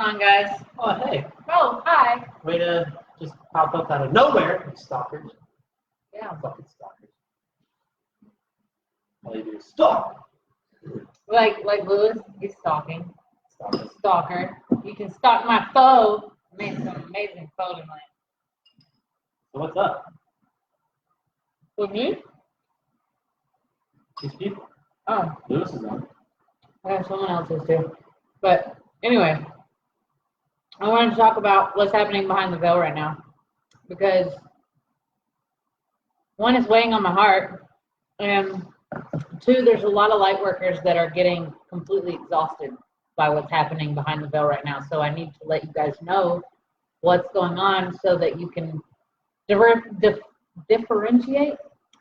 on, guys? Oh, hey. Oh, hi. Way to just pop up out of nowhere, you stalkers. Yeah. Fucking stalkers. All you do is stalk. Like Lewis, he's stalking. Stalkers. Stalker. You can stalk my foe. I made some amazing photo land. So what's up? With me? These people. Oh, Lewis is on. someone else is too. But anyway, I wanted to talk about what's happening behind the veil right now. Because one, is weighing on my heart. And two, there's a lot of light workers that are getting completely exhausted by what's happening behind the veil right now. So I need to let you guys know what's going on so that you can differentiate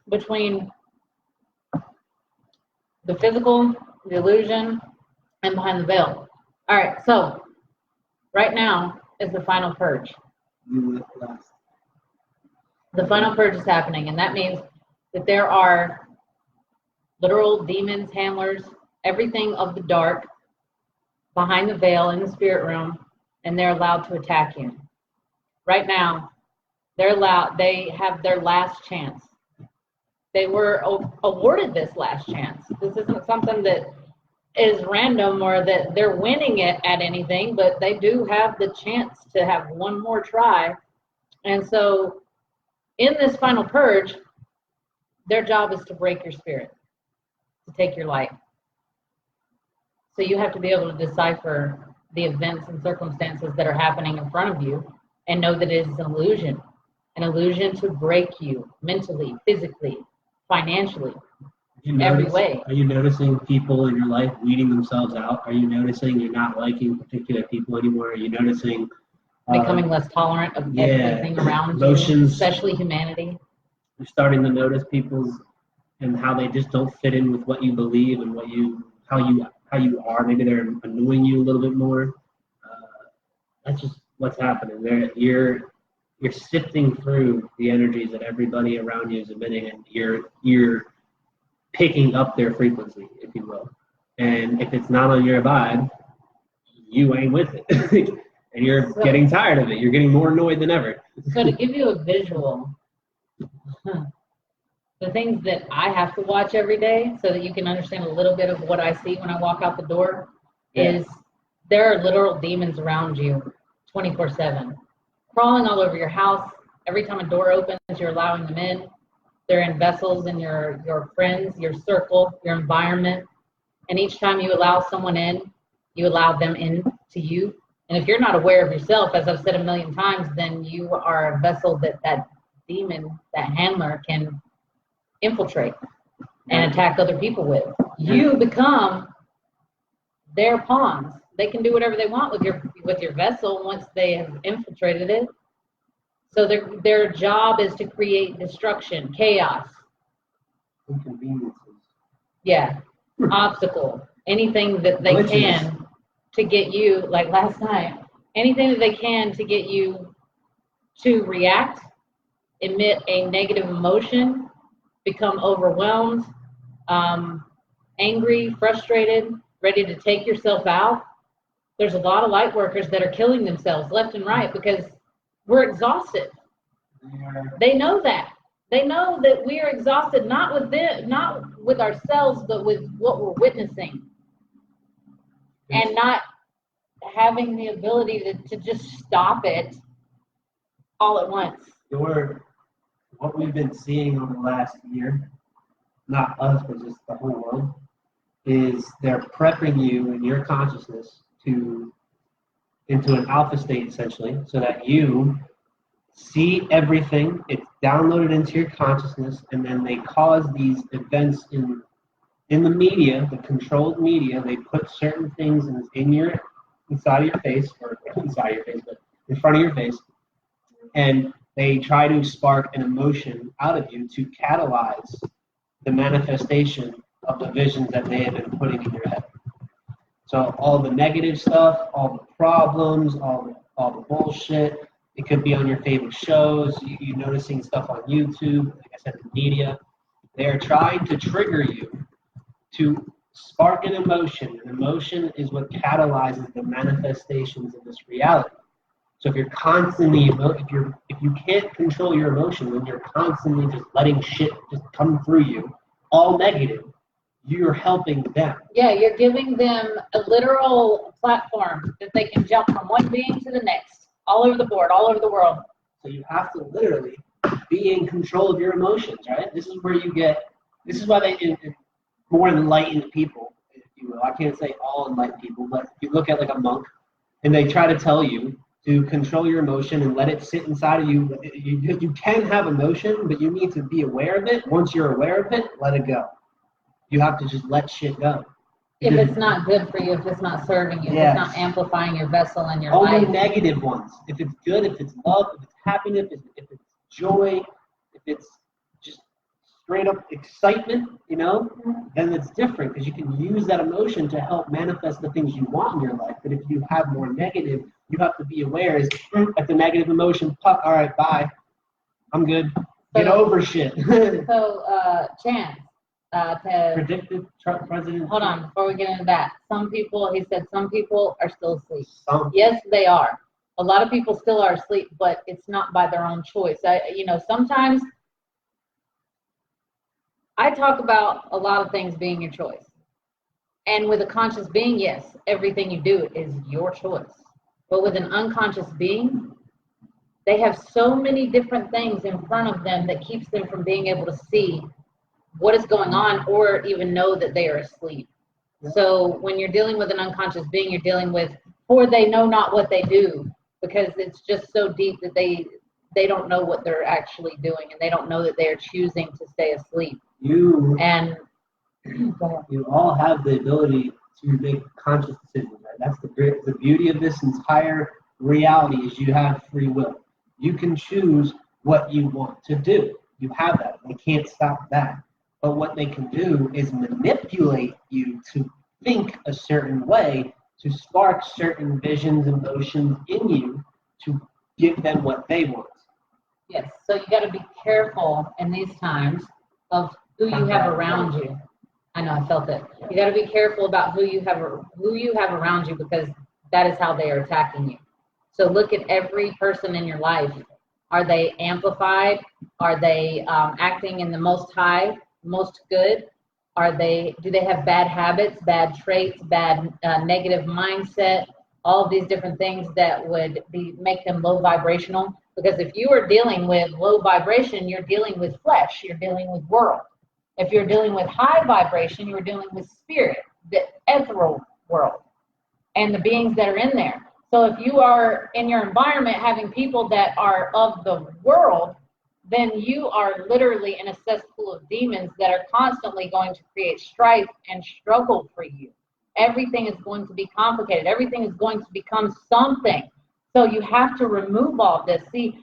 between the physical, the illusion, and behind the veil. All right, so right now is the final purge. You left last. The final purge is happening, and that means that there are literal demons, handlers, everything of the dark behind the veil in the spirit realm, and they're allowed to attack you. Right now, they have their last chance. They were awarded this last chance. This isn't something that is random or that they're winning it at anything, but they do have the chance to have one more try. And so in this final purge, their job is to break your spirit, to take your light. So you have to be able to decipher the events and circumstances that are happening in front of you and know that it is an illusion to break you mentally, physically, financially, every way. Are you noticing people in your life weeding themselves out? Are you noticing you're not liking particular people anymore? Are you noticing becoming less tolerant of everything around emotions, you, especially humanity? You're starting to notice people's and how they just don't fit in with what you believe and how you are. Maybe they're annoying you a little bit more. That's just what's happening. You're sifting through the energies that everybody around you is emitting, and you're picking up their frequency, if you will. And if it's not on your vibe, you ain't with it. And you're getting tired of it. You're getting more annoyed than ever. So to give you a visual, the things that I have to watch every day so that you can understand a little bit of what I see when I walk out the door is there are literal demons around you 24/7, crawling all over your house. Every time a door opens, you're allowing them in. They're in vessels in your friends, your circle, your environment. And each time you allow someone in, you allow them in to you. And if you're not aware of yourself, as I've said a million times, then you are a vessel that demon, that handler can infiltrate and attack other people with. You become their pawns. They can do whatever they want with your vessel once they have infiltrated it. So their job is to create destruction, chaos. Inconveniences. Yeah. Obstacle. Anything that they can to get you, like last night, anything that they can to get you to react, emit a negative emotion, become overwhelmed, angry, frustrated, ready to take yourself out. There's a lot of light workers that are killing themselves left and right because we're exhausted. They know that. They know that we are exhausted, not with ourselves, but with what we're witnessing. And not having the ability to just stop it all at once. What we've been seeing over the last year, not us, but just the whole world, is they're prepping you in your consciousness into an alpha state, essentially, so that you see everything. It's downloaded into your consciousness, and then they cause these events in the media, the controlled media. They put certain things inside of your face, or inside your face, but in front of your face, and they try to spark an emotion out of you to catalyze the manifestation of the visions that they have been putting in your head. So all the negative stuff, all the problems, all the bullshit. It could be on your favorite shows. You're noticing stuff on YouTube, like I said, the media. They are trying to trigger you to spark an emotion. An emotion is what catalyzes the manifestations of this reality. So if you're constantly, if you can't control your emotion, when you're constantly just letting shit just come through you, all negative, you're helping them. Yeah, you're giving them a literal platform that they can jump from one being to the next, all over the board, all over the world. So you have to literally be in control of your emotions, right? This is where you get, this is why they, more enlightened people, if you will. I can't say all enlightened people, but if you look at like a monk, and they try to tell you to control your emotion and let it sit inside of you. You can have emotion, but you need to be aware of it. Once you're aware of it, let it go. You have to just let shit go. If it's not good for you, if it's not serving you, Yes. if it's not amplifying your vessel and your Only life. negative ones. If it's good, if it's love, if it's happiness, if it's joy, if it's just straight up excitement, you know, then it's different because you can use that emotion to help manifest the things you want in your life. But if you have more negative, you have to be aware is at the negative emotion, all right, bye. I'm good. Get over shit. So, Chance, Predicted Trump president. hold on, before we get into that, some people, he said some people are still asleep. Some. Yes, they are. A lot of people still are asleep, but it's not by their own choice. Sometimes I talk about a lot of things being your choice. And with a conscious being, yes, everything you do is your choice. But with an unconscious being, they have so many different things in front of them that keeps them from being able to see what is going on or even know that they are asleep. Yeah. So when you're dealing with an unconscious being, you're dealing with, for they know not what they do, because it's just so deep that they don't know what they're actually doing, and they don't know that they are choosing to stay asleep. You all have the ability to make conscious decisions, right? That's the beauty of this entire reality is you have free will. You can choose what you want to do. You have that. They can't stop that. But what they can do is manipulate you to think a certain way, to spark certain visions, emotions in you, to give them what they want. Yes, so you got to be careful in these times of who you have around you. I know, I felt it. You got to be careful about who you have around you, because that is how they are attacking you. So look at every person in your life. Are they amplified? Are they acting in the most high, most good? Do they have bad habits, bad traits, bad negative mindset? All of these different things that would make them low vibrational. Because if you are dealing with low vibration, you're dealing with flesh, you're dealing with world. If you're dealing with high vibration, you're dealing with spirit, the ethereal world, and the beings that are in there. So if you are in your environment having people that are of the world, then you are literally in a cesspool of demons that are constantly going to create strife and struggle for you. Everything is going to be complicated. Everything is going to become something. So you have to remove all this. See,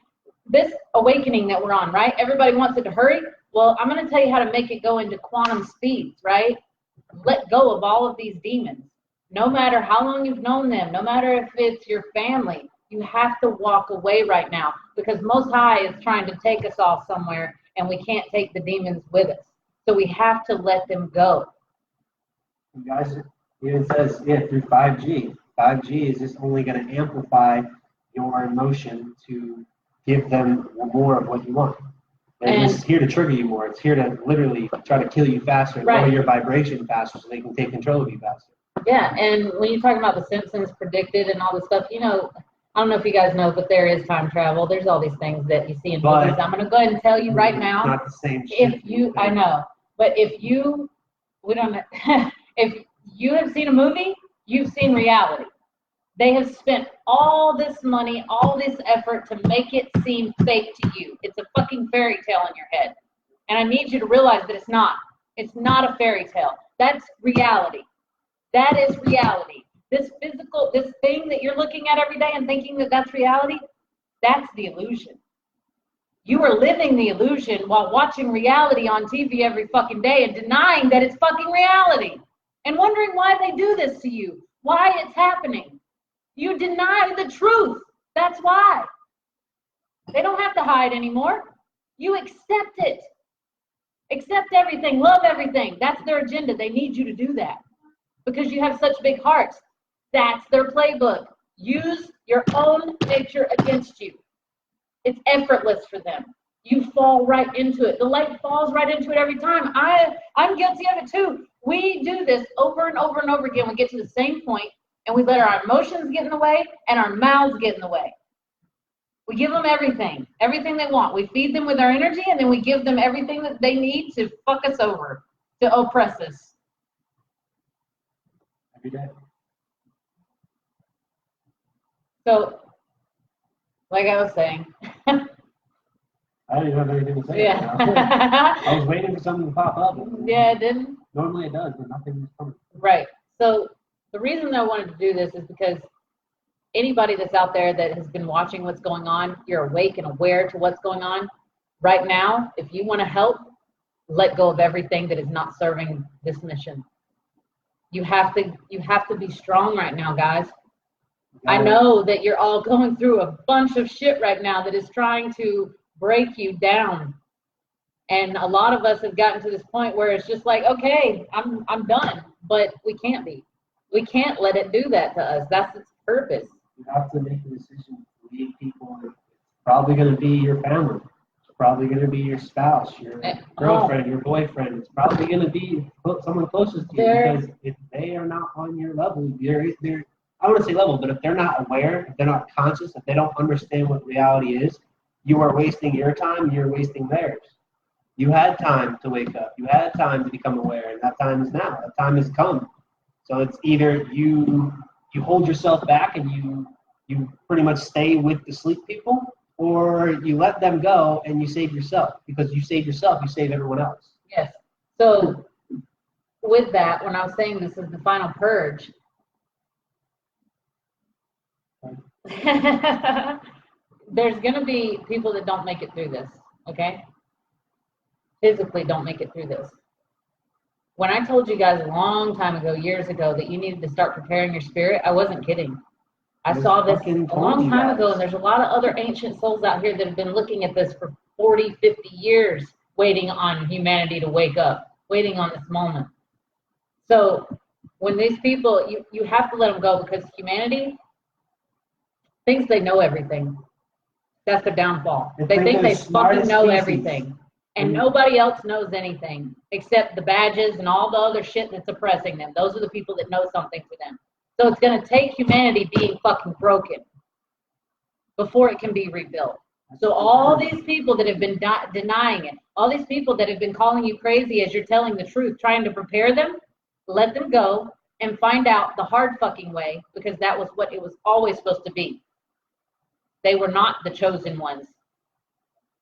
this awakening that we're on, right? Everybody wants it to hurry. Well, I'm going to tell you how to make it go into quantum speeds, right? Let go of all of these demons. No matter how long you've known them, no matter if it's your family, you have to walk away right now, because Most High is trying to take us all somewhere, and we can't take the demons with us. So we have to let them go. You guys, it says, through 5G. 5G is just only going to amplify your emotion to give them more of what you want. And it's here to trigger you more. It's here to literally try to kill you faster, lower your vibration faster, so they can take control of you faster. Yeah, and when you're talking about the Simpsons predicted and all this stuff, I don't know if you guys know, but there is time travel. There's all these things that you see in movies. I'm going to go ahead and tell you right now. Not the same shit. I know, but if you have seen a movie, you've seen reality. They have spent all this money, all this effort to make it seem fake to you. It's a fucking fairy tale in your head. And I need you to realize that it's not. It's not a fairy tale. That's reality. That is reality. This thing that you're looking at every day and thinking that that's reality, that's the illusion. You are living the illusion while watching reality on TV every fucking day and denying that it's fucking reality. And wondering why they do this to you. Why it's happening. You deny the truth. That's why. They don't have to hide anymore. You accept it. Accept everything, love everything. That's their agenda. They need you to do that because you have such big hearts. That's their playbook. Use your own nature against you. It's effortless for them. You fall right into it. The light falls right into it every time. I'm guilty of it too. We do this over and over and over again. We get to the same point and we let our emotions get in the way and our mouths get in the way. We give them everything they want. We feed them with our energy and then we give them everything that they need to fuck us over, to oppress us. Every day. So, like I was saying. I don't even have anything to say. Yeah. Right now. I was waiting for something to pop up. Yeah, it didn't. Normally it does, but nothing's coming. Right. So the reason I wanted to do this is because anybody that's out there that has been watching what's going on, you're awake and aware to what's going on. Right now, if you want to help, let go of everything that is not serving this mission. You have to be strong right now, guys. I know that you're all going through a bunch of shit right now that is trying to break you down. And a lot of us have gotten to this point where it's just like, okay, I'm done. But we can't be. We can't let it do that to us. That's its purpose. You have to make a decision to lead people. It's probably going to be your family. It's probably going to be your spouse, your girlfriend, your boyfriend. It's probably going to be someone closest to you because if they are not on your level, they're I wouldn't say level, but if they're not aware, if they're not conscious, if they don't understand what reality is, you are wasting your time, you're wasting theirs. You had time to wake up. You had time to become aware, and that time is now. That time has come. So it's either you hold yourself back and you pretty much stay with the sleep people, or you let them go and you save yourself. Because you save yourself, you save everyone else. Yes. So with that, when I was saying this is the final purge, there's going to be people that don't make it through this, okay? Physically don't make it through this. When I told you guys a long time ago, years ago, that you needed to start preparing your spirit, I wasn't kidding. I saw this a long time ago, and there's a lot of other ancient souls out here that have been looking at this for 40, 50 years, waiting on humanity to wake up, waiting on this moment. So when these people, you have to let them go because humanity thinks they know everything. That's their downfall. They think they fucking know everything. And nobody else knows anything except the badges and all the other shit that's oppressing them. Those are the people that know something for them. So it's going to take humanity being fucking broken before it can be rebuilt. So all these people that have been denying it, all these people that have been calling you crazy as you're telling the truth, trying to prepare them, let them go and find out the hard fucking way, because that was what it was always supposed to be. They were not the chosen ones.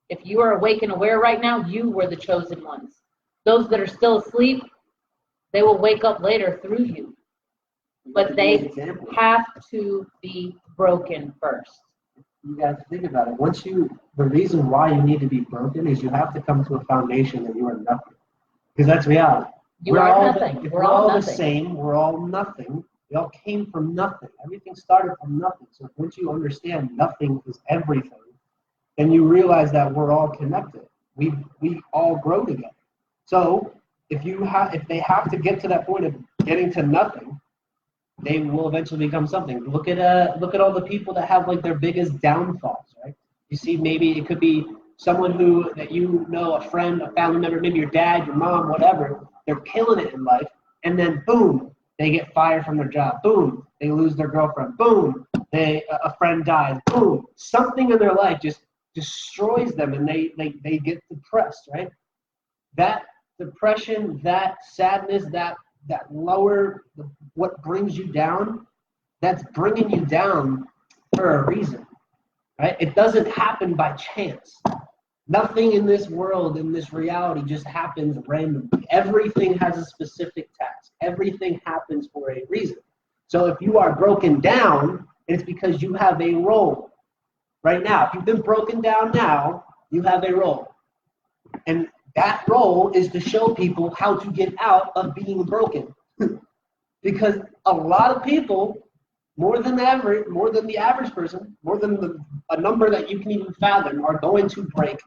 If you are awake and aware right now, you were the chosen ones. Those that are still asleep, they will wake up later through you. But they have to be broken first. You guys think about it. The reason why you need to be broken is you have to come to a foundation that you are nothing. Because that's reality. We're all nothing. We're all the same. We're all nothing. We all came from nothing. Everything started from nothing. So once you understand nothing is everything, then you realize that we're all connected. We all grow together. So if they have to get to that point of getting to nothing, they will eventually become something. Look at all the people that have like their biggest downfalls, right? You see, maybe it could be someone that you know, a friend, a family member, maybe your dad, your mom, whatever. They're killing it in life, and then boom, they get fired from their job. Boom, they lose their girlfriend. Boom, a friend dies. Boom, something in their life just destroys them, and they get depressed, right? That depression, that sadness, that lower, what brings you down, that's bringing you down for a reason, right? It doesn't happen by chance. Nothing in this world, in this reality, just happens randomly. Everything has a specific task. Everything happens for a reason. So if you are broken down, it's because you have a role. Right now, if you've been broken down now, you have a role. And that role is to show people how to get out of being broken. Because a lot of people, more than the average person, more than a number that you can even fathom, are going to break.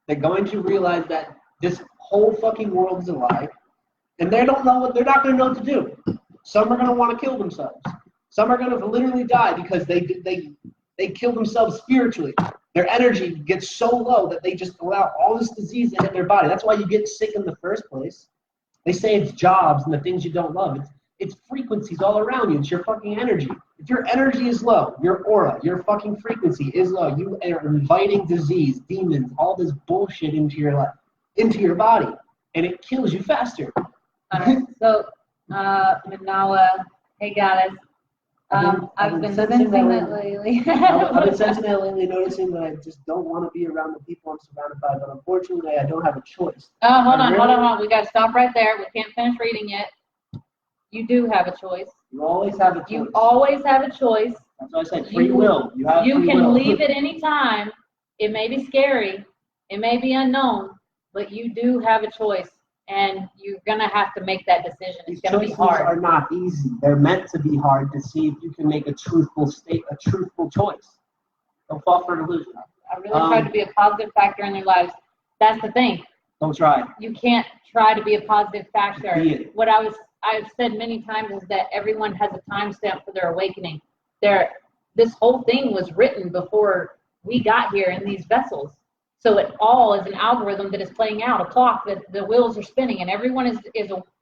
They're going to realize that This whole fucking world is a lie, and they're not going to know what to do. Some are going to want to kill themselves. Some are going to literally die because they kill themselves spiritually. Their energy gets so low that they just allow all this disease to hit their body. That's why you get sick in the first place. They say it's jobs and the things you don't love. It's frequencies all around you. It's your fucking energy. If your energy is low, your aura, your fucking frequency is low, you are inviting disease, demons, all this bullshit into your life, into your body, and it kills you faster. So, Manawa, hey guys. I've been sensing that lately. I've been sensing that lately, noticing that I just don't want to be around the people I'm surrounded by, but unfortunately I don't have a choice. Oh, hold on. We got to stop right there. We can't finish reading yet. You do have a choice. You always have a choice. You always have a choice. That's why I said free will. You have You free can will. leave at any time. It may be scary. It may be unknown, but you do have a choice. And you're going to have to make that decision. It's going to be hard. Choices are not easy. They're meant to be hard to see if you can make a truthful choice. Don't fall for delusion. I really try to be a positive factor in their lives. That's the thing. Don't try. You can't try to be a positive factor. Be it. I've said many times is that everyone has a timestamp for their awakening. This whole thing was written before we got here in these vessels. So it all is an algorithm that is playing out, a clock that the wheels are spinning, and everyone is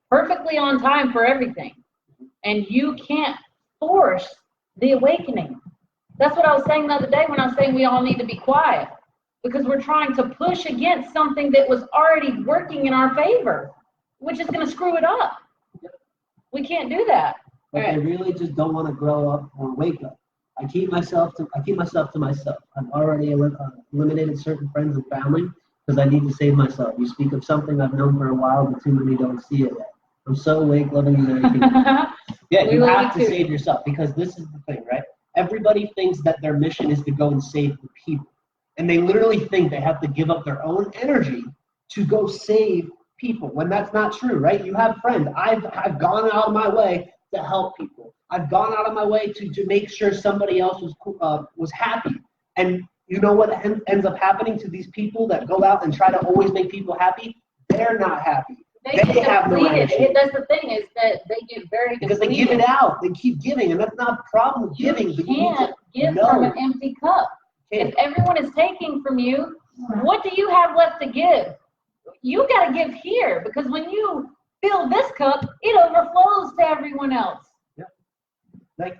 perfectly on time for everything. And you can't force the awakening. That's what I was saying the other day when I was saying we all need to be quiet, because we're trying to push against something that was already working in our favor, which is going to screw it up. We can't do that. But I really just don't want to grow up or wake up. I keep myself to myself. I've already eliminated certain friends and family because I need to save myself. You speak of something I've known for a while, but too many don't see it yet. I'm so awake, loving you, and everything. Yeah, you have to save yourself, because this is the thing, right? Everybody thinks that their mission is to go and save the people. And they literally think they have to give up their own energy to go save people, when that's not true, right? You have friends. I've gone out of my way to help people. I've gone out of my way to make sure somebody else was happy. And you know what ends up happening to these people that go out and try to always make people happy? They're not happy. They have no energy. That's the thing, is that they get very because they give it out. They keep giving, and that's not a problem with giving. You can't give from an empty cup. If everyone is taking from you, what do you have left to give? You got to give here, because when you fill this cup, it overflows to everyone else. Yeah. Like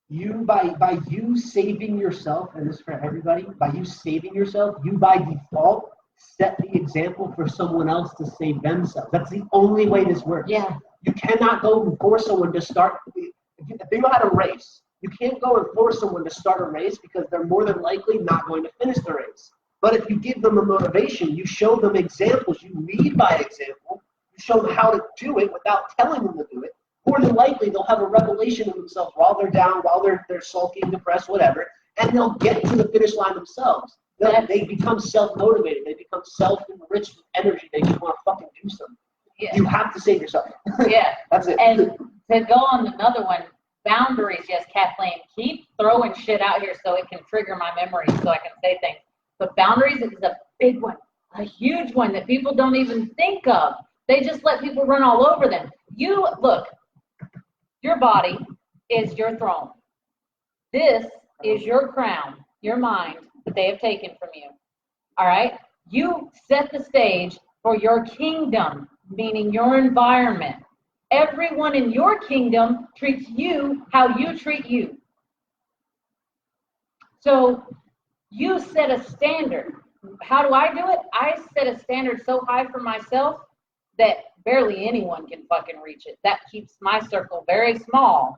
you, by you saving yourself, and this is for everybody, by you saving yourself, you by default set the example for someone else to save themselves. That's the only way this works. Yeah. You cannot go and force someone to start. If they know how to race, you can't go and force someone to start a race, because they're more than likely not going to finish the race. But if you give them a motivation, you show them examples, you lead by example, you show them how to do it without telling them to do it, more than likely they'll have a revelation of themselves while they're down, while they're sulking, depressed, whatever, and they'll get to the finish line themselves. They become self-motivated. They become self-enriched with energy. They just want to fucking do something. Yeah. You have to save yourself. Yeah. That's it. And to go on another one, boundaries, yes, Kathleen. Keep throwing shit out here so it can trigger my memory so I can say things. But boundaries is a big one, a huge one that people don't even think of. They just let people run all over them. Look, your body is your throne. This is your crown, your mind that they have taken from you. All right? You set the stage for your kingdom, meaning your environment. Everyone in your kingdom treats you how you treat you. So you set a standard. How do I do it? I set a standard so high for myself that barely anyone can fucking reach it. That keeps my circle very small.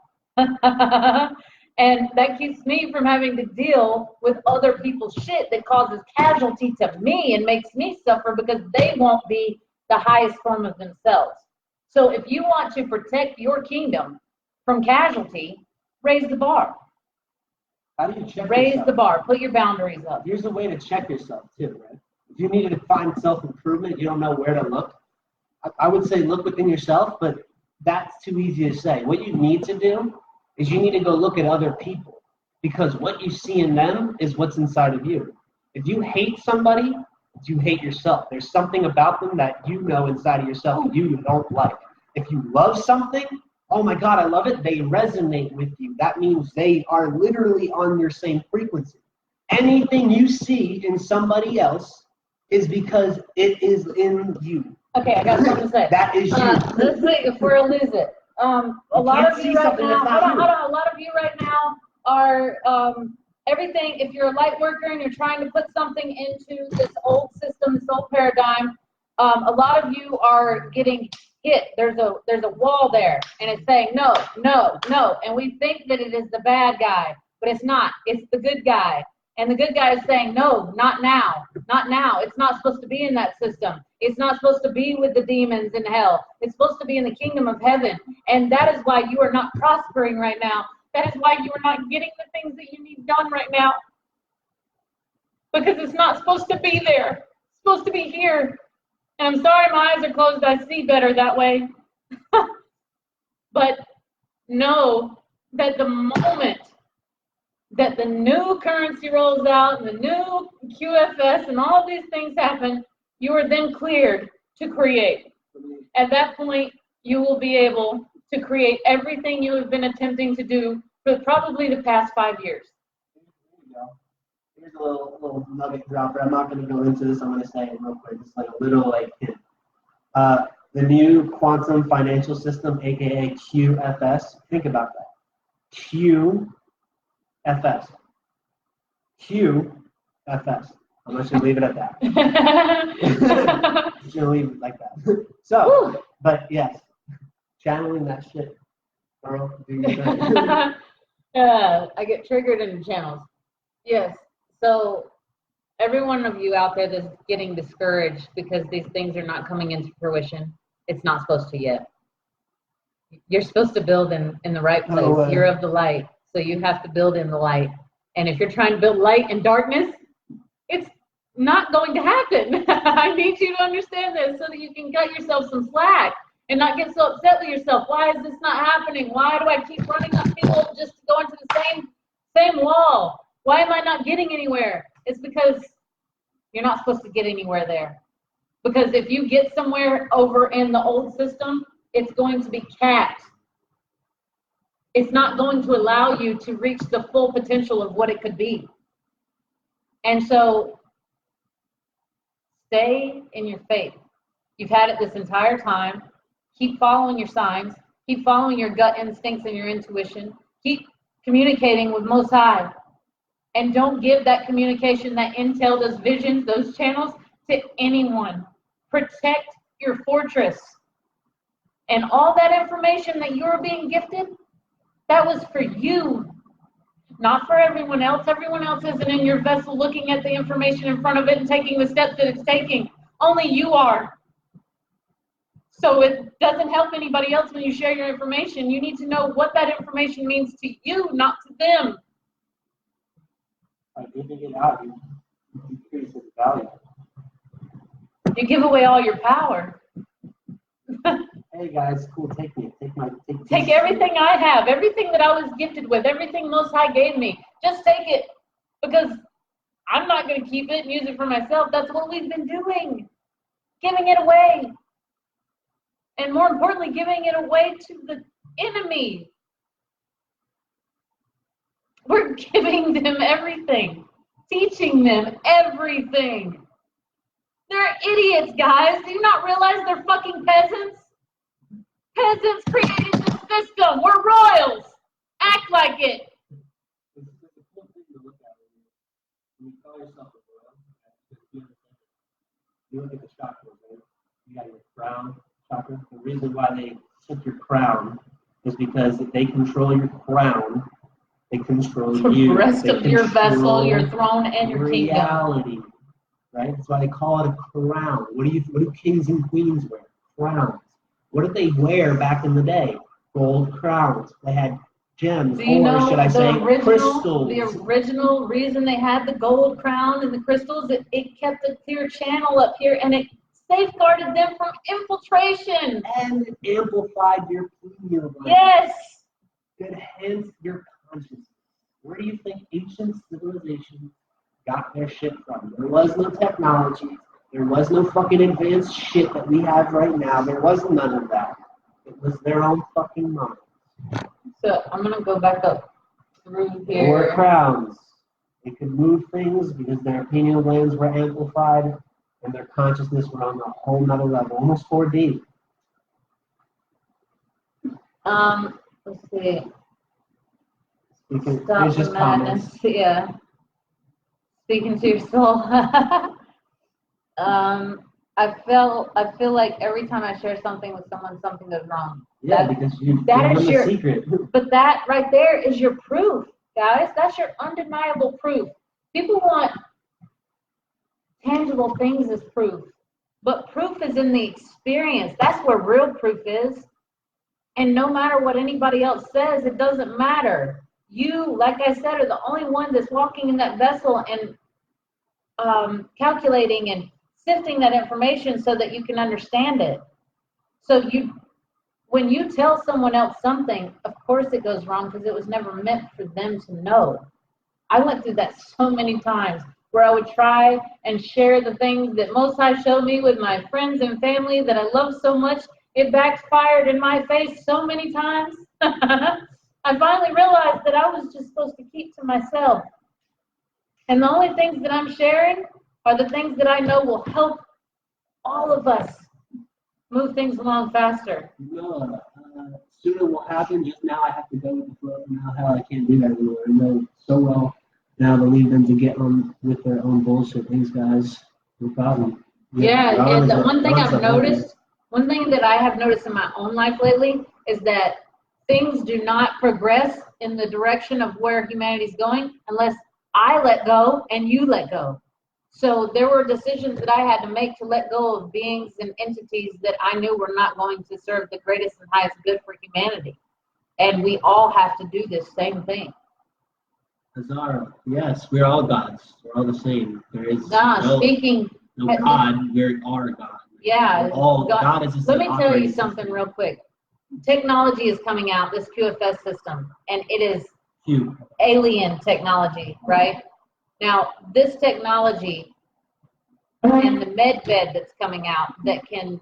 And that keeps me from having to deal with other people's shit that causes casualty to me and makes me suffer because they won't be the highest form of themselves. So if you want to protect your kingdom from casualty, raise the bar. How do you check Raise yourself? the bar. Put your boundaries up. Here's a way to check yourself too, right? If you needed to find self-improvement, you don't know where to look. I would say look within yourself, but that's too easy to say. What you need to do is you need to go look at other people, because what you see in them is what's inside of you. If you hate somebody, is you hate yourself. There's something about them that you know inside of yourself you don't like. If you love something, oh my God, I love it, they resonate with you. That means they are literally on your same frequency. Anything you see in somebody else is because it is in you. Okay, I got something to say. That is you. Let's see if we'll lose it. A lot of you right now, hold on, a lot of you right now are everything. If you're a light worker and you're trying to put something into this old system, this old paradigm, a lot of you are getting hit. There's a wall there, and it's saying no, no, no, and we think that it is the bad guy, but it's not. It's the good guy. And the good guy is saying, no, not now, not now. It's not supposed to be in that system. It's not supposed to be with the demons in hell. It's supposed to be in the kingdom of heaven. And that is why you are not prospering right now. That is why you are not getting the things that you need done right now. Because it's not supposed to be there. It's supposed to be here. And I'm sorry my eyes are closed. I see better that way. But know that the moment that the new currency rolls out and the new QFS and all these things happen, you are then cleared to create. At that point, you will be able to create everything you have been attempting to do for probably the past 5 years. Here's a little nugget dropper. I'm not going to go into this. I'm going to say it real quick. It's like a little hint. The new quantum financial system, aka QFS. Think about that. QFS. QFS. I'm just going to leave it at that. Just going to leave it like that. So, but yes, channeling that shit. Girl, do your thing. I get triggered in channels. Yes. So every one of you out there that's getting discouraged because these things are not coming into fruition, it's not supposed to yet. You're supposed to build in the right place. You're of the light, so you have to build in the light. And if you're trying to build light in darkness, it's not going to happen. I need you to understand this so that you can cut yourself some slack and not get so upset with yourself. Why is this not happening? Why do I keep running up people just to go into the same wall? Why am I not getting anywhere? It's because you're not supposed to get anywhere there. Because if you get somewhere over in the old system, it's going to be capped. It's not going to allow you to reach the full potential of what it could be. And so, stay in your faith. You've had it this entire time. Keep following your signs. Keep following your gut instincts and your intuition. Keep communicating with Most High. And don't give that communication, that intel, those visions, those channels to anyone. Protect your fortress. And all that information that you're being gifted, that was for you, not for everyone else. Everyone else isn't in your vessel looking at the information in front of it and taking the steps that it's taking. Only you are. So it doesn't help anybody else when you share your information. You need to know what that information means to you, not to them. By giving it out, you increase its value. You give away all your power. Hey guys, cool, take everything I have, everything that I was gifted with, everything Most High gave me. Just take it, because I'm not going to keep it and use it for myself. That's what we've been doing, giving it away. And more importantly, giving it away to the enemy. We're giving them everything, teaching them everything. They're idiots, guys. Do you not realize they're fucking peasants? Peasants created the system. We're royals. Act like it. It's a cool thing to look at when you call yourself a royal. You look at the chakras, right? You got your crown chakra. The reason why they took your crown is because they control your crown. They control you. The rest of your vessel, your throne, and your reality, kingdom. Right? That's why they call it a crown. What do kings and queens wear? Crowns. What did they wear back in the day? Gold crowns. They had gems, or should I say, crystals. The original reason they had the gold crown and the crystals, it kept a clear channel up here, and it safeguarded them from infiltration. And it amplified your pineal gland. Yes. It enhanced your consciousness. Where do you think ancient civilizations got their shit from? There was no technology. There was no fucking advanced shit that we have right now. There was none of that. It was their own fucking mind. So I'm gonna go back up through There were here. crowns. They could move things because their pineal glands were amplified and their consciousness were on a whole nother level, almost 4D. Let's see. Because Stop there's the just comments. madness. Yeah. Speaking to your soul. I feel like every time I share something with someone, something goes wrong. Yeah, because you that give is them your a secret. But that right there is your proof, guys. That's your undeniable proof. People want tangible things as proof, but proof is in the experience. That's where real proof is. And no matter what anybody else says, it doesn't matter. You, like I said, are the only one that's walking in that vessel and calculating and sifting that information so that you can understand it. So when you tell someone else something, of course it goes wrong because it was never meant for them to know. I went through that so many times where I would try and share the things that Most High showed me with my friends and family that I love so much. It backfired in my face so many times. I finally realized that I was just supposed to keep to myself. And the only things that I'm sharing are the things that I know will help all of us move things along faster. No, soon it will happen. Just now I have to go with the flow. Now hell, I can't do that anymore. I know so well now to leave them to get on with their own bullshit. These guys, no problem. Yeah, and the one thing I've noticed, one thing that I have noticed in my own life lately is that things do not progress in the direction of where humanity's going unless I let go and you let go. So there were decisions that I had to make to let go of beings and entities that I knew were not going to serve the greatest and highest good for humanity. And we all have to do this same thing. Azara, yes, we're all gods. We're all the same. There is speaking. No God, we are God. Yeah. God is just Let me tell you something real quick. Technology is coming out, this QFS system, and it is alien technology, right? Now, this technology and the med bed that's coming out that can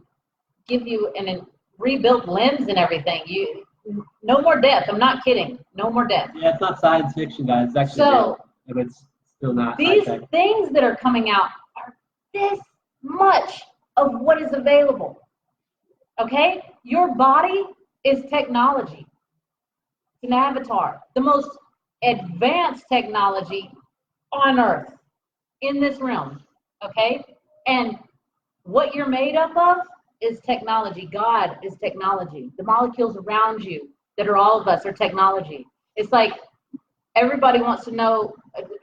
give you a rebuilt limbs and everything. No more death. I'm not kidding. No more death. Yeah, it's not science fiction, guys. It's actually real, but it's still not. These things that are coming out are this much of what is available. Okay? Your body is technology. It's an avatar. The most advanced technology on Earth in this realm. Okay? And what you're made up of is technology. God is technology. The molecules around you that are all of us are technology. It's like everybody wants to know,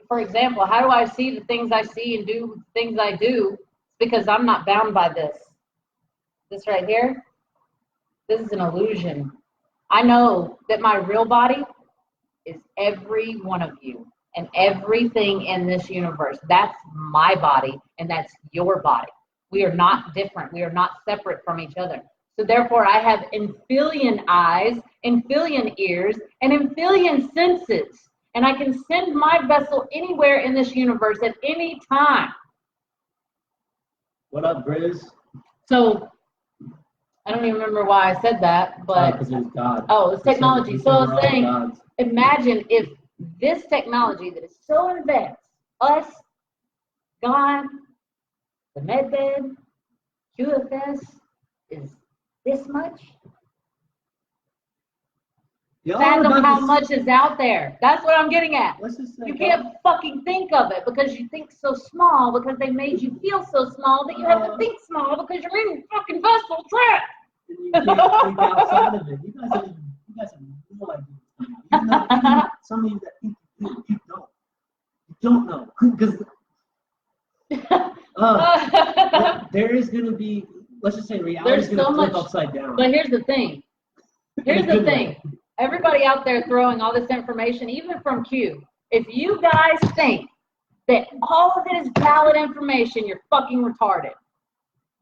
for example, how do I see the things I see and do the things I do? It's because I'm not bound by this. This right here, this is an illusion. I know that my real body is every one of you and everything in this universe. That's my body and that's your body. We are not different. We are not separate from each other. So therefore, I have infillion eyes, infillion ears, and infillion senses. And I can send my vessel anywhere in this universe at any time. What up, Grizz? So, I don't even remember why I said that, but... because it's God. Oh, it's technology. So I was saying, imagine if this technology that is so advanced, us, God, the medbed, QFS, is this much? Fathom how much is out there. That's what I'm getting at. You can't fucking think of it because you think so small because they made you feel so small that you have to think small because you're in fucking vessel trap. You can't think outside of it. You guys have no idea. Even some of you that think you don't. You don't know. Because there is going to be, let's just say reality is going to flip upside down. But here's the thing. Here's the thing. Everybody out there throwing all this information, even from Q, if you guys think that all of it is valid information, you're fucking retarded.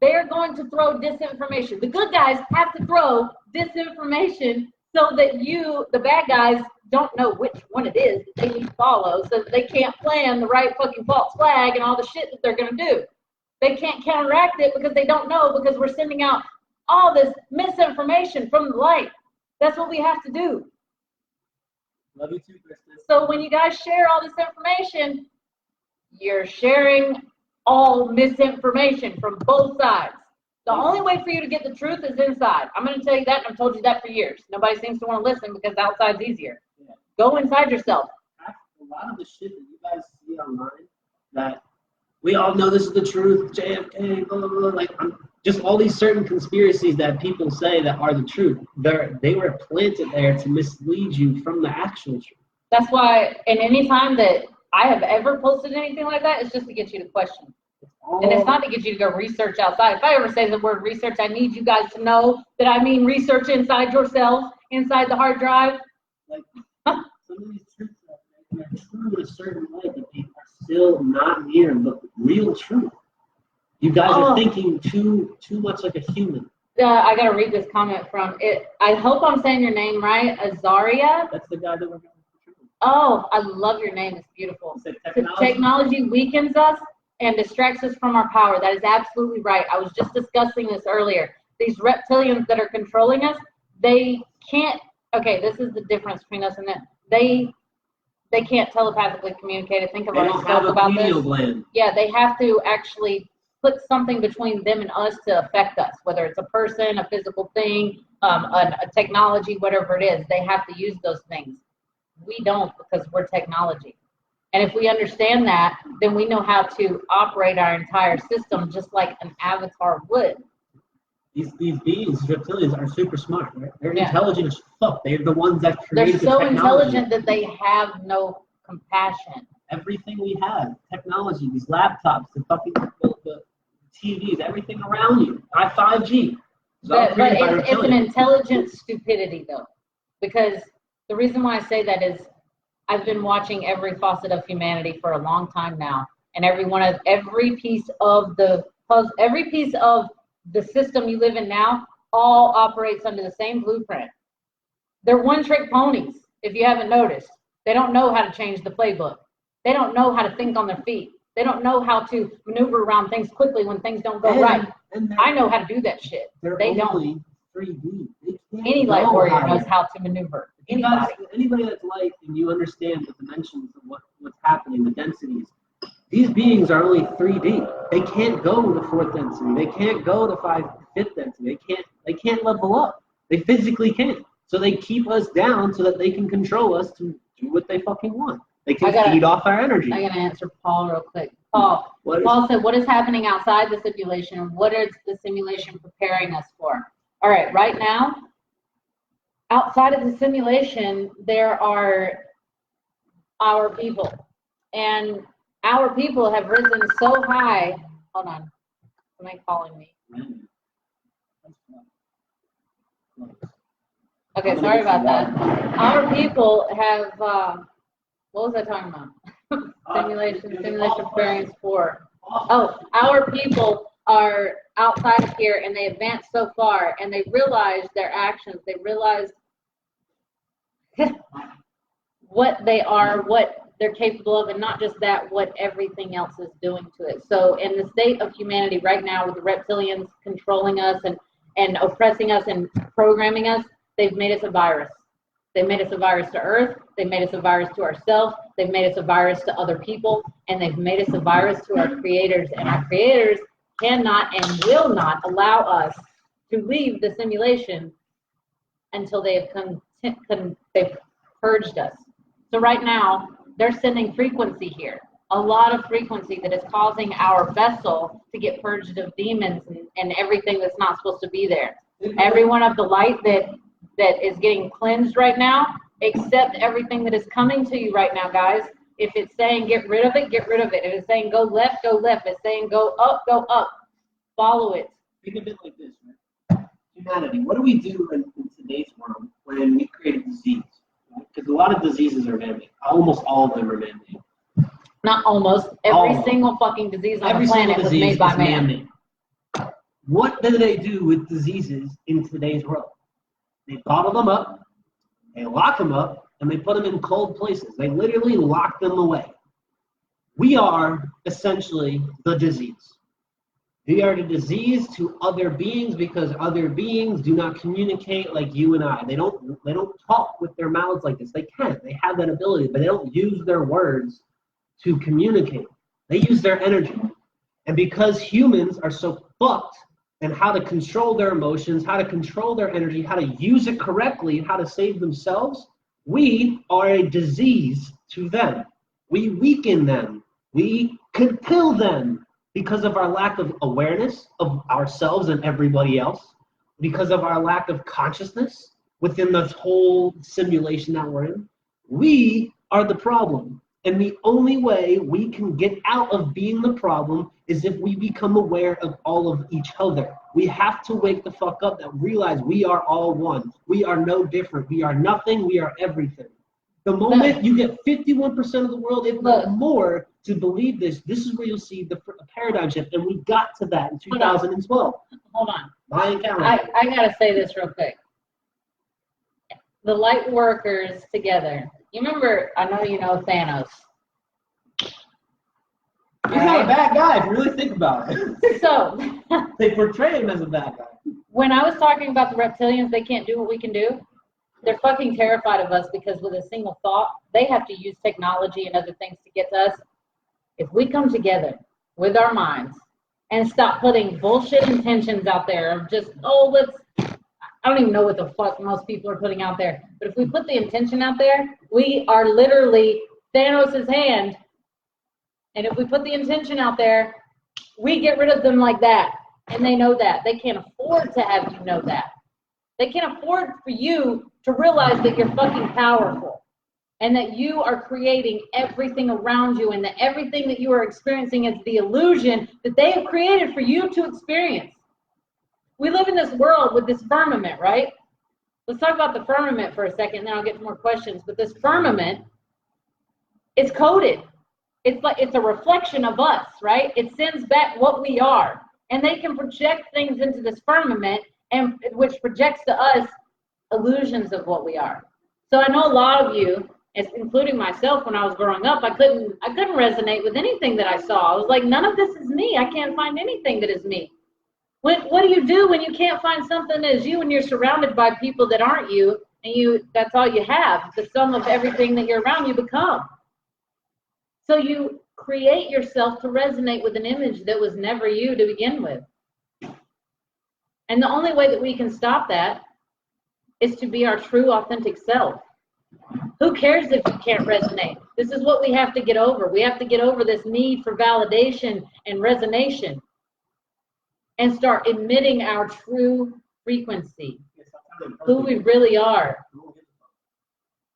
They're going to throw disinformation. The good guys have to throw disinformation so that you, the bad guys, don't know which one it is that they need to follow so that they can't plan the right fucking false flag and all the shit that they're going to do. They can't counteract it because they don't know, because we're sending out all this misinformation from the light. That's what we have to do. Love you too, Kristen. So when you guys share all this information, you're sharing all misinformation from both sides. The only way for you to get the truth is inside. I'm going to tell you that, and I've told you that for years. Nobody seems to want to listen because outside's easier. Yeah. Go inside yourself. A lot of the shit that you guys see online, that we all know this is the truth, JFK, blah, blah, blah, like just all these certain conspiracies that people say that are the truth, they were planted there to mislead you from the actual truth. That's why, and any time that I have ever posted anything like that, it's just to get you to question. And it's not to get you to go research outside. If I ever say the word research, I need you guys to know that I mean research inside yourself, inside the hard drive. Like some of these truths are true in a certain way, but they are still not near the real truth. You guys are thinking too much like a human. I gotta read this comment from it. I hope I'm saying your name right, Azaria. That's the guy that we're going to truth. Oh, I love your name. It's beautiful. Technology weakens us and distracts us from our power. That is absolutely right. I was just discussing this earlier. These reptilians that are controlling us, they can't. Okay, this is the difference between us and them. They can't telepathically communicate. I think I've already spoke about this. Gland. Yeah, they have to actually put something between them and us to affect us, whether it's a person, a physical thing, a technology, whatever it is. They have to use those things. We don't, because we're technology. And if we understand that, then we know how to operate our entire system just like an avatar would. These beings, reptilians, are super smart. Right? They're intelligent as fuck. They're the ones that They're created the so technology. intelligent that they have no compassion. Everything we have, technology, these laptops, the fucking the TVs, everything around you, 5G. But it's an intelligent stupidity, though, because the reason why I say that is I've been watching every facet of humanity for a long time now, and every piece of the system you live in now all operates under the same blueprint. They're one-trick ponies, if you haven't noticed. They don't know how to change the playbook. They don't know how to think on their feet. They don't know how to maneuver around things quickly when things don't go right. I know how to do that shit. They don't. 3D. Any light warrior knows how to maneuver. Anybody that's light and you understand the dimensions of what's happening, the densities. These beings are only 3D. They can't go to 4th density. They can't go to 5th density. They can't level up. They physically can't. So they keep us down so that they can control us to do what they fucking want. They can feed off our energy. I gotta answer Paul real quick. Paul said, what is happening outside the simulation, and what is the simulation preparing us for? All right, right now, outside of the simulation, there are our people. And our people have risen so high. Hold on. Somebody calling me. Okay, sorry about that. Our people have, what was I talking about? Simulation preparing us for. Oh, our people are outside of here, and they advanced so far, and they realized their actions. They realized what they are, what they're capable of, and not just that, what everything else is doing to it. So in the state of humanity right now, with the reptilians controlling us and oppressing us and programming us, they've made us a virus. They made us a virus to Earth. They made us a virus to ourselves. They've made us a virus to other people. And they've made us a virus to our creators. And our creators cannot and will not allow us to leave the simulation until they have they've purged us. So right now, they're sending frequency here. A lot of frequency that is causing our vessel to get purged of demons and everything that's not supposed to be there. Everyone of the light that is getting cleansed right now, accept everything that is coming to you right now, guys. If it's saying get rid of it, get rid of it. If it's saying go left, go left. If it's saying go up, go up. Follow it. Think of it like this, right? Humanity, what do we do in today's world when we create a disease? Because a lot of diseases are man-made. Almost all of them are man-made. Not almost. Every single fucking disease on the planet was made by man. What do they do with diseases in today's world? They bottle them up, they lock them up, and they put them in cold places. They literally lock them away. We are essentially the disease. We are the disease to other beings because other beings do not communicate like you and I. They don't talk with their mouths like this. They can. They have that ability, but they don't use their words to communicate. They use their energy. And because humans are so fucked in how to control their emotions, how to control their energy, how to use it correctly, how to save themselves, we are a disease to them. We weaken them. We could kill them because of our lack of awareness of ourselves and everybody else, because of our lack of consciousness within this whole simulation that we're in. We are the problem. And the only way we can get out of being the problem is if we become aware of all of each other. We have to wake the fuck up and realize we are all one. We are no different. We are nothing. We are everything. The moment you get 51% of the world, if not more, to believe this is where you'll see the paradigm shift. And we got to that in 2012. Hold on. My calendar. I got to say this real quick. The light workers together. You remember, I know you know Thanos. He's not a bad guy if you really think about it. So, they portray him as a bad guy. when I was talking about the reptilians, they can't do what we can do. They're fucking terrified of us because with a single thought, they have to use technology and other things to get to us. If we come together with our minds and stop putting bullshit intentions out there of just, I don't even know what the fuck most people are putting out there. But if we put the intention out there, we are literally Thanos' hand. And if we put the intention out there, we get rid of them like that. And they know that. They can't afford to have you know that. They can't afford for you to realize that you're fucking powerful. And that you are creating everything around you. And that everything that you are experiencing is the illusion that they have created for you to experience. We live in this world with this firmament, right? Let's talk about the firmament for a second, and then I'll get to more questions. But this firmament is coded. It's like it's a reflection of us, right? It sends back what we are. And they can project things into this firmament, and which projects to us illusions of what we are. So I know a lot of you, including myself when I was growing up, I couldn't resonate with anything that I saw. I was like, none of this is me. I can't find anything that is me. What do you do when you can't find something that is you and you're surrounded by people that aren't you, and that's all you have? The sum of everything that you're around, you become. So you create yourself to resonate with an image that was never you to begin with. And the only way that we can stop that is to be our true, authentic self. Who cares if you can't resonate? This is what we have to get over. We have to get over this need for validation and resonation and start emitting our true frequency, who we really are.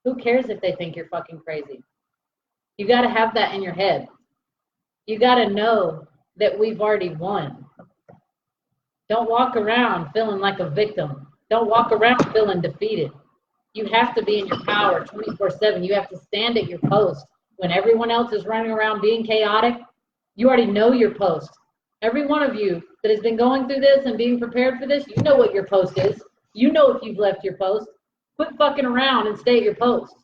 Who cares if they think you're fucking crazy? You got to have that in your head. You got to know that we've already won. Don't walk around feeling like a victim. Don't walk around feeling defeated. You have to be in your power 24/7. You have to stand at your post. When everyone else is running around being chaotic, you already know your post. Every one of you that has been going through this and being prepared for this, you know what your post is. You know if you've left your post. Quit fucking around and stay at your post.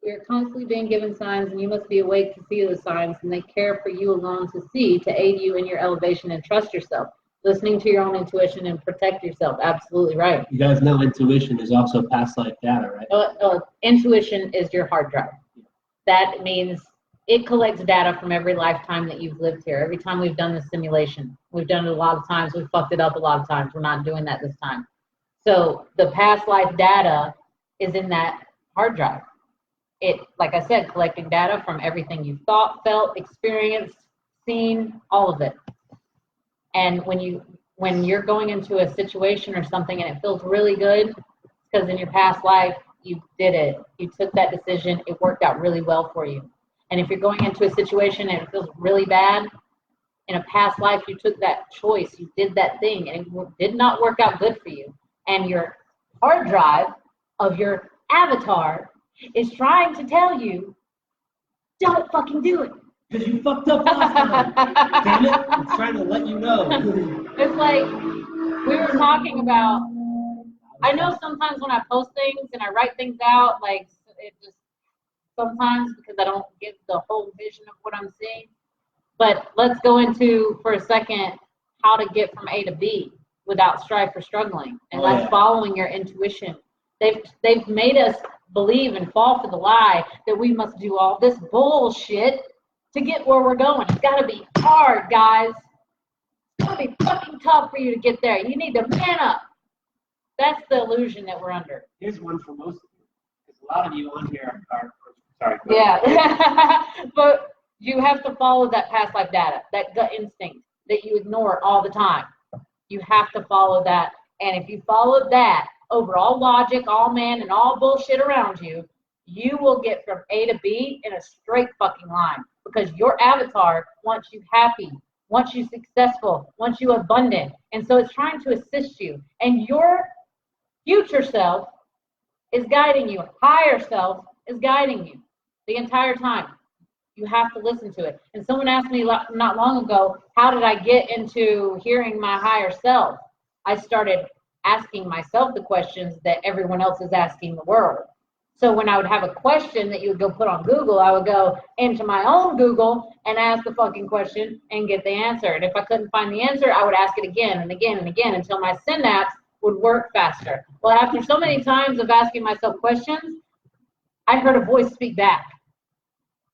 You're constantly being given signs, and you must be awake to see those signs, and they care for you alone to see, to aid you in your elevation, and trust yourself. Listening to your own intuition and protect yourself. Absolutely right. You guys know intuition is also past life data, right? Intuition is your hard drive. That means it collects data from every lifetime that you've lived here. Every time we've done this simulation, we've done it a lot of times. We've fucked it up a lot of times. We're not doing that this time. So the past life data is in that hard drive. It, like I said, collecting data from everything you've thought, felt, experienced, seen, all of it. And when you're going into a situation or something and it feels really good, because in your past life you did it, you took that decision, it worked out really well for you. And if you're going into a situation and it feels really bad, in a past life you took that choice, you did that thing, and it did not work out good for you. And your hard drive of your avatar is trying to tell you, don't fucking do it. Because you fucked up last time. Damn it, I'm trying to let you know. It's like we were talking about, I know sometimes when I post things and I write things out, like it just sometimes because I don't get the whole vision of what I'm seeing, But let's go into, for a second, how to get from A to B without strife or struggling. And that's following your intuition. They've made us believe and fall for the lie that we must do all this bullshit to get where we're going. It's got to be hard, guys. It's got to be fucking tough for you to get there. You need to man up. That's the illusion that we're under. Here's one for most of you, because a lot of you on here are sorry. Yeah, but you have to follow that past life data, that gut instinct that you ignore all the time. You have to follow that. And if you follow that over all logic, all man, and all bullshit around you, you will get from A to B in a straight fucking line. Because your avatar wants you happy, wants you successful, wants you abundant. And so it's trying to assist you. And your future self is guiding you. Higher self is guiding you the entire time. You have to listen to it. And someone asked me not long ago, how did I get into hearing my higher self? I started asking myself the questions that everyone else is asking the world. So when I would have a question that you would go put on Google, I would go into my own Google and ask the fucking question and get the answer. And if I couldn't find the answer, I would ask it again and again and again until my synapse would work faster. Well, after so many times of asking myself questions, I heard a voice speak back.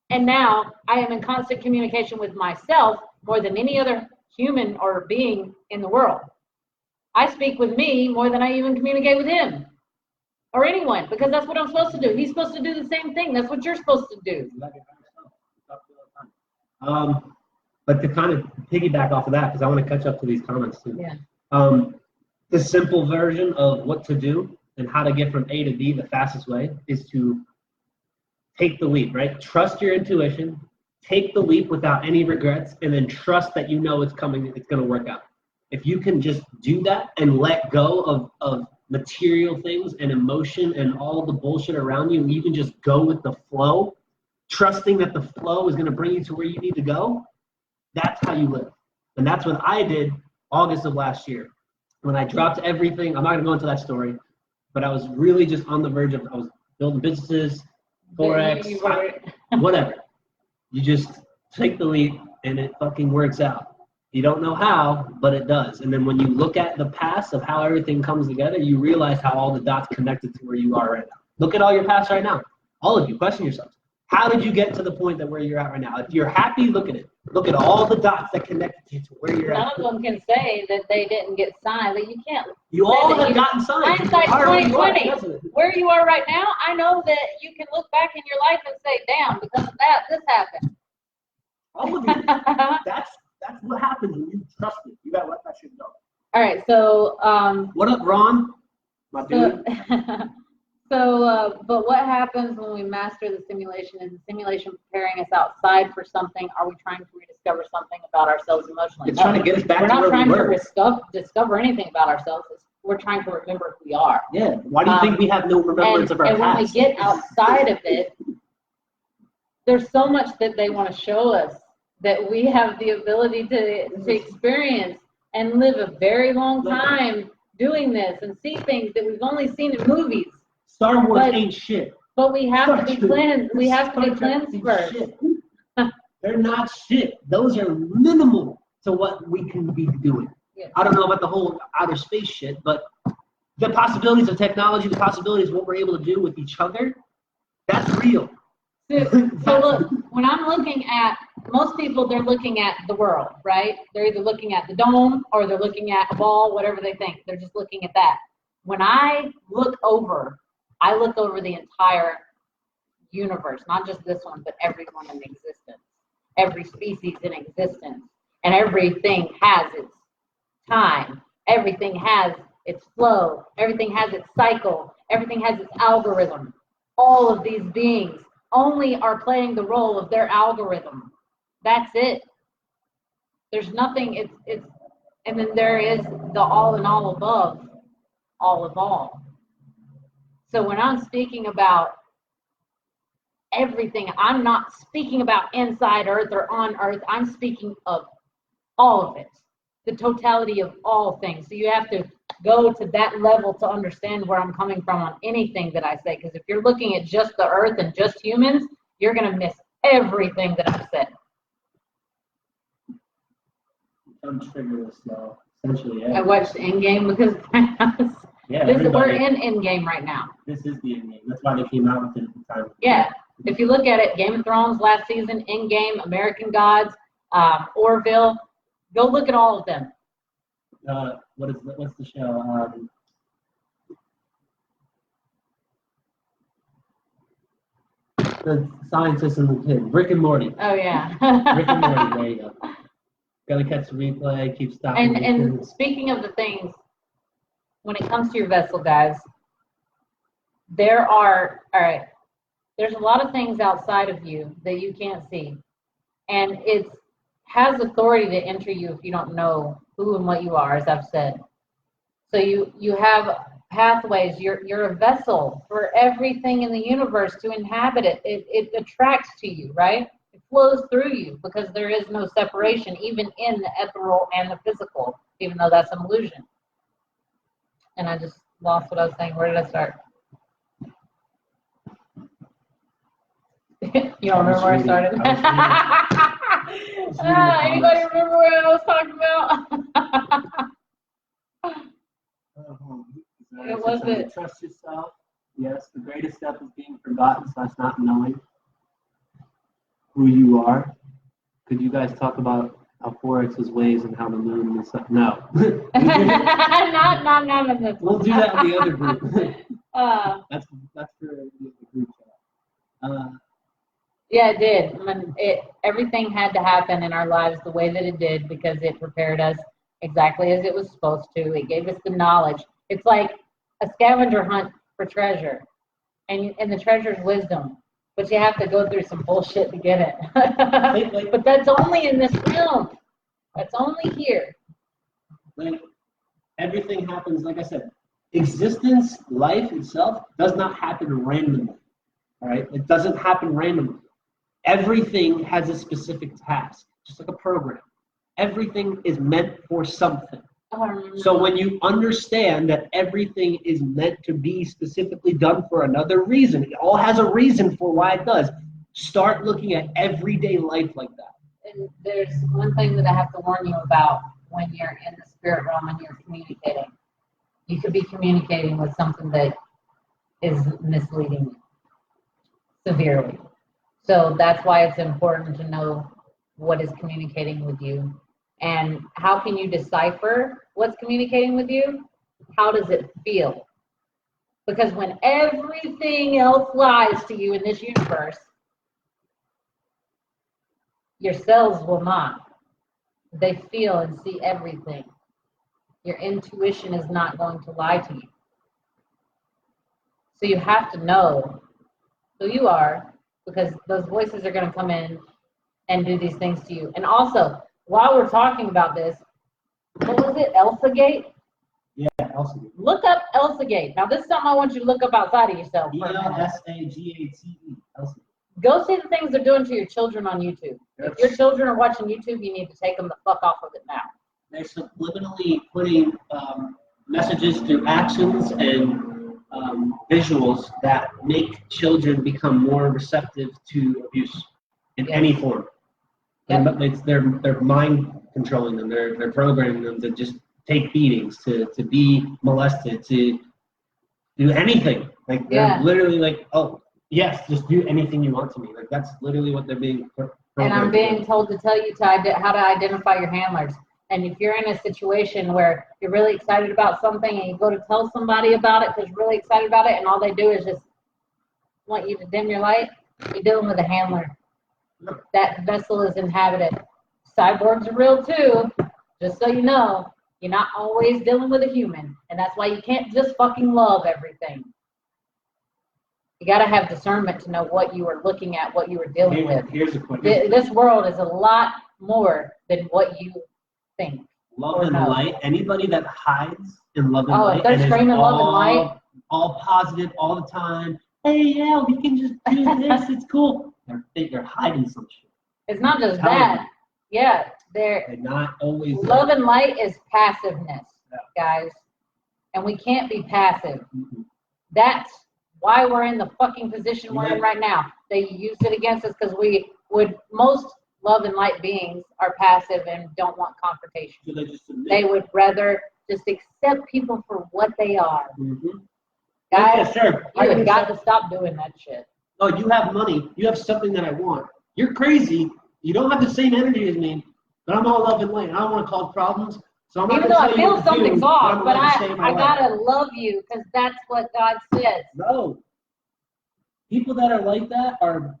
And now I am in constant communication with myself more than any other human or being in the world. I speak with me more than I even communicate with him or anyone, because that's what I'm supposed to do. He's supposed to do the same thing. That's what you're supposed to do. But to kind of piggyback off of that, because I want to catch up to these comments too. Yeah. The simple version of what to do and how to get from A to B the fastest way is to take the leap, right? Trust your intuition, take the leap without any regrets, and then trust that you know it's coming, it's going to work out. If you can just do that and let go of material things and emotion and all the bullshit around you, and you can just go with the flow, trusting that the flow is going to bring you to where you need to go, that's how you live. And that's what I did August of last year. When I dropped everything, I'm not going to go into that story, but I was really just on the verge of, I was building businesses, Forex, whatever. You just take the leap and it fucking works out. You don't know how, but it does. And then when you look at the past of how everything comes together, you realize how all the dots connected to where you are right now. Look at all your past right now. All of you, question yourselves. How did you get to the point that where you're at right now? If you're happy, look at it. Look at all the dots that connected you to where you're at. None of them can say that they didn't get signed. That you can't. You all have gotten signed. Hindsight 2020. Where you are right now, I know that you can look back in your life and say, "Damn, because of that, this happened." All of you. That's what happens when you trust it. You gotta let that shit go. All right. So. What up, Ron? My dude. But what happens when we master the simulation? Is the simulation preparing us outside for something? Are we trying to rediscover something about ourselves emotionally? It's trying to get us back to where we were. We're not trying to discover anything about ourselves. We're trying to remember who we are. Yeah. Why do you think we have no remembrance of our past? And when we get outside of it, there's so much that they want to show us that we have the ability to experience and live a very long time doing this and see things that we've only seen in movies. Star Wars ain't shit. But we have to be cleansed. We have to be cleansed first. They're not shit. Those are minimal to what we can be doing. Yeah. I don't know about the whole outer space shit, but the possibilities of technology, the possibilities of what we're able to do with each other, that's real. So look, when I'm looking at, most people, they're looking at the world, right? They're either looking at the dome or they're looking at a ball, whatever they think. They're just looking at that. When I look over the entire universe, not just this one, but everyone in existence, every species in existence, and everything has its time, everything has its flow, everything has its cycle, everything has its algorithm. All of these beings only are playing the role of their algorithm. That's it. There's nothing, it's, and then there is the all in all above, all of all. So when I'm speaking about everything, I'm not speaking about inside Earth or on Earth. I'm speaking of all of it, the totality of all things. So you have to go to that level to understand where I'm coming from on anything that I say. Because if you're looking at just the Earth and just humans, you're going to miss everything that I've said. untrigger us though. Essentially, I watched Endgame because yeah, we're in Endgame right now. This is the Endgame. That's why they came out with it at the time. Yeah. If you look at it, Game of Thrones last season, Endgame, American Gods, Orville, go look at all of them. What's the show? The scientist and the kid, Rick and Morty. Oh yeah. Rick and Morty. There you go. Gotta catch the replay. Keep stopping. And speaking of the things, when it comes to your vessel, guys, there's a lot of things outside of you that you can't see, and it has authority to enter you if you don't know who and what you are, as I've said. So you have pathways. You're a vessel for everything in the universe to inhabit it. It attracts to you, right? It flows through you because there is no separation, even in the ethereal and the physical, even though that's an illusion. And I just lost what I was saying. Where did I start? You don't remember where I started? Anybody remember what I was talking about? It wasn't. Trust yourself. Yes, the greatest step is being forgotten / not knowing who you are. Could you guys talk about how Forex's ways and how the moon and stuff? No. Not. We'll do that in the other group. That's for the group chat. Yeah, it did. I mean, everything had to happen in our lives the way that it did because it prepared us exactly as it was supposed to. It gave us the knowledge. It's like a scavenger hunt for treasure, and the treasure's wisdom. But you have to go through some bullshit to get it. But that's only in this film. That's only here. Like, everything happens, like I said, existence, life itself does not happen randomly. All right? It doesn't happen randomly. Everything has a specific task, just like a program. Everything is meant for something. So when you understand that everything is meant to be specifically done for another reason, it all has a reason for why it does. Start looking at everyday life like that. And there's one thing that I have to warn you about when you're in the spirit realm and you're communicating. You could be communicating with something that is misleading you severely. So that's why it's important to know what is communicating with you. And how can you decipher what's communicating with you? How does it feel? Because when everything else lies to you in this universe, your cells will not. They feel and see everything. Your intuition is not going to lie to you. So you have to know who you are, because those voices are going to come in and do these things to you. And also, while we're talking about this, what was it, ElsaGate? Yeah, ElsaGate. Look up ElsaGate. Now, this is something I want you to look up outside of yourself. ElsaGate. ElsaGate. Go see the things they're doing to your children on YouTube. If your children are watching YouTube, you need to take them the fuck off of it now. They're subliminally putting messages through actions and visuals that make children become more receptive to abuse in any form. Yep. They're mind controlling them. They're programming them to just take beatings, to be molested, to do anything. Like they're literally like, oh yes, just do anything you want to me. Like that's literally what they're being programmed. And I'm being told to tell you how to identify your handlers. And if you're in a situation where you're really excited about something and you go to tell somebody about it because you're really excited about it, and all they do is just want you to dim your light, you're dealing with a handler. That vessel is inhabited. Cyborgs are real too, just so you know. You're not always dealing with a human, and that's why you can't just fucking love everything. You got to have discernment to know what you are looking at, what you are dealing with. Here's a question. This world is a lot more than what you think. Love and light. Anybody that hides in love and light, they're screaming love and light, all positive all the time. Hey, yeah, we can just do this. It's cool. They're hiding some shit. It's not just that. Yeah, they're not always. Love and light is passiveness, guys, and we can't be passive. Mm-hmm. That's why we're in the fucking position we're in right now. They used it against us because we would most love and light beings are passive and don't want confrontation. So they just submit. They would rather just accept people for what they are. Mm-hmm. Guys, yeah, sure. you have got to stop doing that shit. Oh, you have money. You have something that I want. You're crazy. You don't have the same energy as me, but I'm all love and light. I don't want to cause problems. So I'm not Even though I gonna tell you feel what to do, something's off, but I'm gonna I life. gotta love you because that's what God says. No. People that are like that are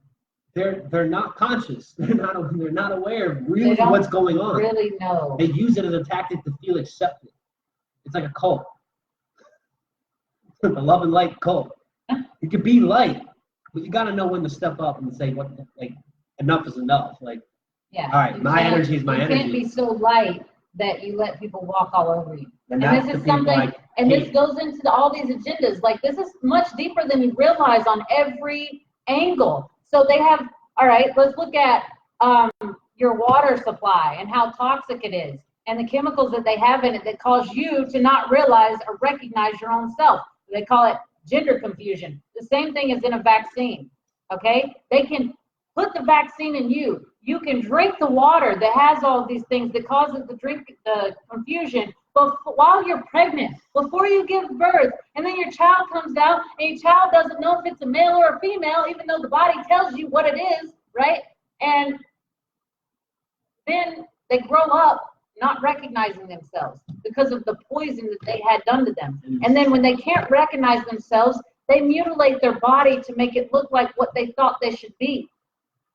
they're not conscious. They're not aware of really don't what's going on. Really know. They use it as a tactic to feel accepted. It's like a cult. The love and light cult. You could be light, but you got to know when to step up and say what, like, enough is enough. Like, yeah. all right, my energy is my energy. You can't be so light that you let people walk all over you. And this is something, and this goes into all these agendas. Like, this is much deeper than you realize on every angle. So they have, all right, let's look at your water supply and how toxic it is and the chemicals that they have in it that cause you to not realize or recognize your own self. They call it gender confusion. The same thing is in a vaccine, okay? They can put the vaccine in you. You can drink the water that has all these things that causes the confusion, but while you're pregnant, before you give birth, and then your child comes out, and your child doesn't know if it's a male or a female, even though the body tells you what it is, right? And then they grow up not recognizing themselves because of the poison that they had done to them. And then when they can't recognize themselves, they mutilate their body to make it look like what they thought they should be.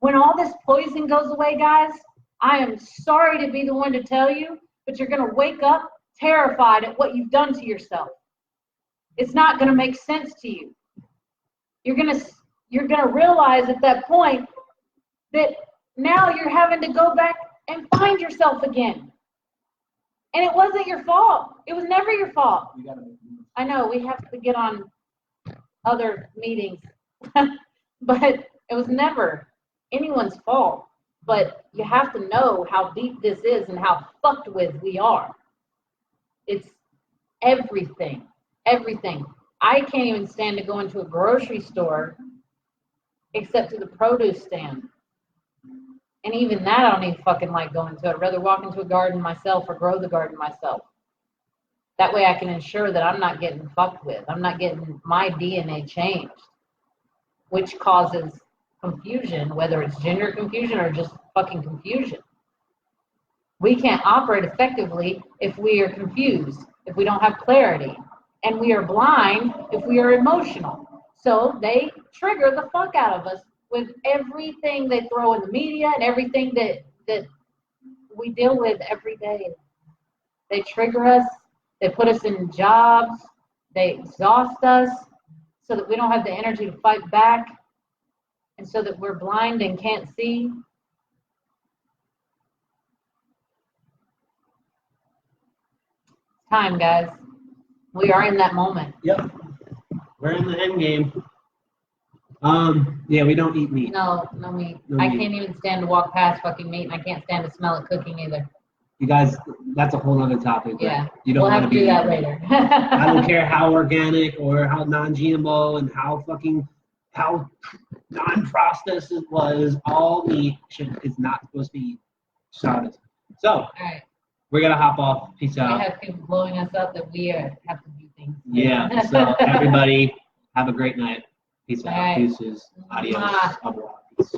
When all this poison goes away, guys, I am sorry to be the one to tell you, but you're going to wake up terrified at what you've done to yourself. It's not going to make sense to you. You're going to realize at that point that now you're having to go back and find yourself again. And it wasn't your fault. It was never your fault. I know, we have to get on other meetings. But it was never anyone's fault. But you have to know how deep this is and how fucked with we are. It's everything. Everything. I can't even stand to go into a grocery store except to the produce stand. And even that I don't even fucking like going to. I'd rather walk into a garden myself or grow the garden myself. That way I can ensure that I'm not getting fucked with. I'm not getting my DNA changed, which causes confusion, whether it's gender confusion or just fucking confusion. We can't operate effectively if we are confused, if we don't have clarity. And we are blind if we are emotional. So they trigger the fuck out of us with everything they throw in the media and everything that we deal with every day. They trigger us. They put us in jobs. They exhaust us so that we don't have the energy to fight back and so that we're blind and can't see. Time, guys. We are in that moment. Yep. We're in the end game. Yeah, we don't eat meat. No meat. No I meat. can't even stand to walk past fucking meat, and I can't stand to smell it cooking either. You guys, that's a whole other topic. Yeah. You don't We'll want have to to be do that eating later. meat. I don't care how organic or how non-GMO and how non-processed it was. All meat is not supposed to be eaten. So, All right. we're going to hop off. Peace We out. have people blowing us up that we have to do things. Yeah, so everybody, have a great night. Peace All out. right. Deuces. Adios. Mwah. Au revoir. Peace.